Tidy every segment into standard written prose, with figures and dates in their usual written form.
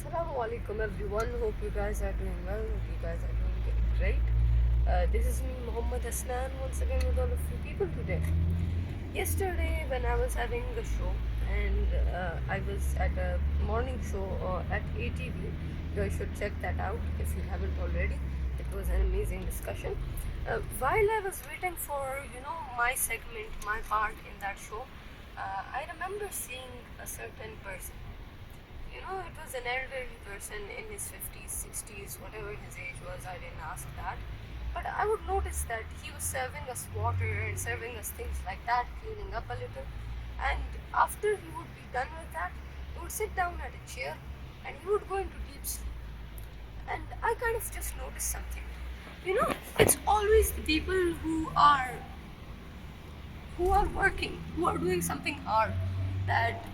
Assalamualaikum everyone. Hope you guys are doing well. Hope you guys are doing great. This is me, Muhammad Hasnain, once again with all of you people today. Yesterday, when I was having a show and I was at a morning show at ATV, you guys should check that out if you haven't already. It was an amazing discussion. While I was waiting for my segment, my part in that show, I remember seeing a certain person. It was an elderly person in his 50s, 60s, whatever his age was, I didn't ask that. But I would notice that he was serving us water and serving us things like that, cleaning up a little. And after he would be done with that, he would sit down at a chair and he would go into deep sleep. And I kind of just noticed something. It's always the people who are working, who are doing something hard, that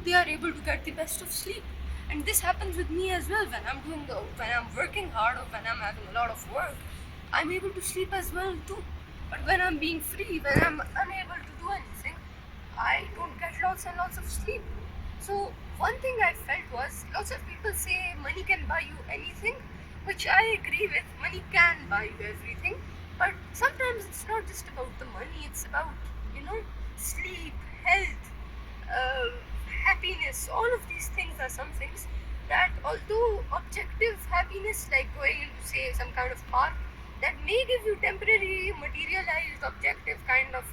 they are able to get the best of sleep. And this happens with me as well. When I'm working hard or when I'm having a lot of work, I'm able to sleep as well too. But when I'm being free, when I'm unable to do anything, I don't get lots and lots of sleep. So one thing I felt was, lots of people say money can buy you anything, which I agree with. Money can buy you everything, but sometimes it's not just about the money. It's about sleep, health, happiness. All of these things are some things that, although objective happiness, like going into say some kind of park, that may give you temporary materialized objective kind of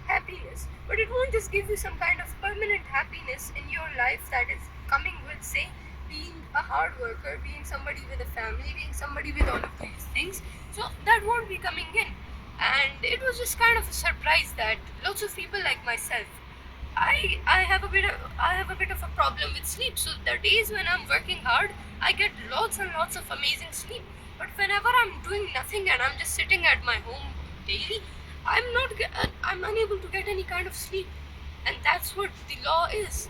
happiness, but it won't just give you some kind of permanent happiness in your life that is coming with, say, being a hard worker, being somebody with a family, being somebody with all of these things. So that won't be coming in. And it was just kind of a surprise that lots of people like myself, I have a bit of a problem with sleep. So the days when I'm working hard, I get lots and lots of amazing sleep. But whenever I'm doing nothing and I'm just sitting at my home daily, I'm unable to get any kind of sleep. And that's what the law is.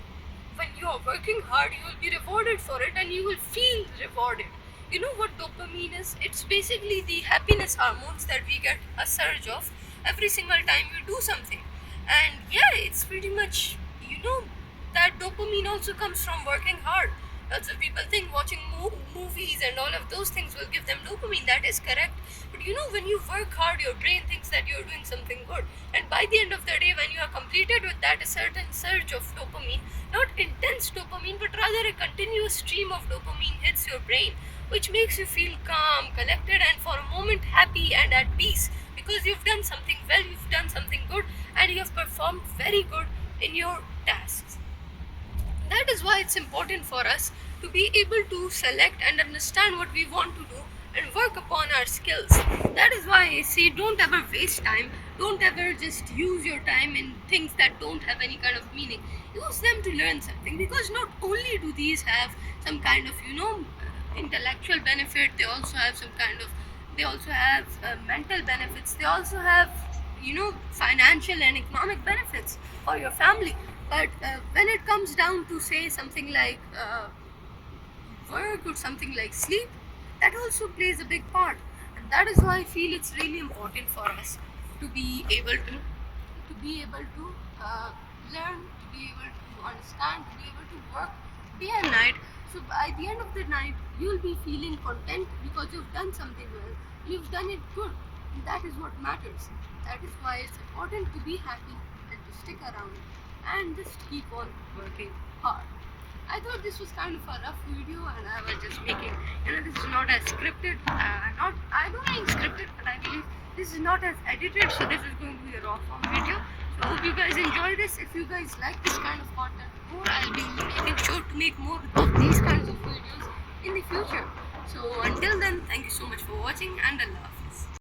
When you are working hard, you will be rewarded for it and you will feel rewarded. You know what dopamine is? It's basically the happiness hormones that we get a surge of every single time we do something. And yeah, it's pretty much, that dopamine also comes from working hard. Lots of people think watching movies and all of those things will give them dopamine. That is correct. But when you work hard, your brain thinks that you're doing something good. And by the end of the day, when you are completed with that, a certain surge of dopamine, not intense dopamine, but rather a continuous stream of dopamine hits your brain, which makes you feel calm, collected, and for a moment happy and at peace, because you've done something well, you've done something good, and you have performed very good in your tasks. That is why it's important for us to be able to select and understand what we want to do and work upon our skills. That is why I say, don't ever waste time. Don't ever just use your time in things that don't have any kind of meaning. Use them to learn something, because not only do these have some kind of intellectual benefit, they also have mental benefits. They also have financial and economic benefits for your family. But when it comes down to say something like work or something like sleep, that also plays a big part. And that is why I feel it's really important for us to be able to learn, to be able to understand, to be able to work day and night. So by the end of the night, you'll be feeling content because you've done something well, you've done it good, and that is what matters. That is why it's important to be happy and to stick around and just keep on working hard. I thought this was kind of a rough video, and I was just making, this is not as scripted, I don't mean scripted, but I believe this is not as edited, so this is going to be a raw form video. So I hope you guys enjoy this. If you guys like this kind of content more, I'll be making sure to make more of these kinds of videos in the future. So until then, thank you so much for watching, and Allah Hafiz.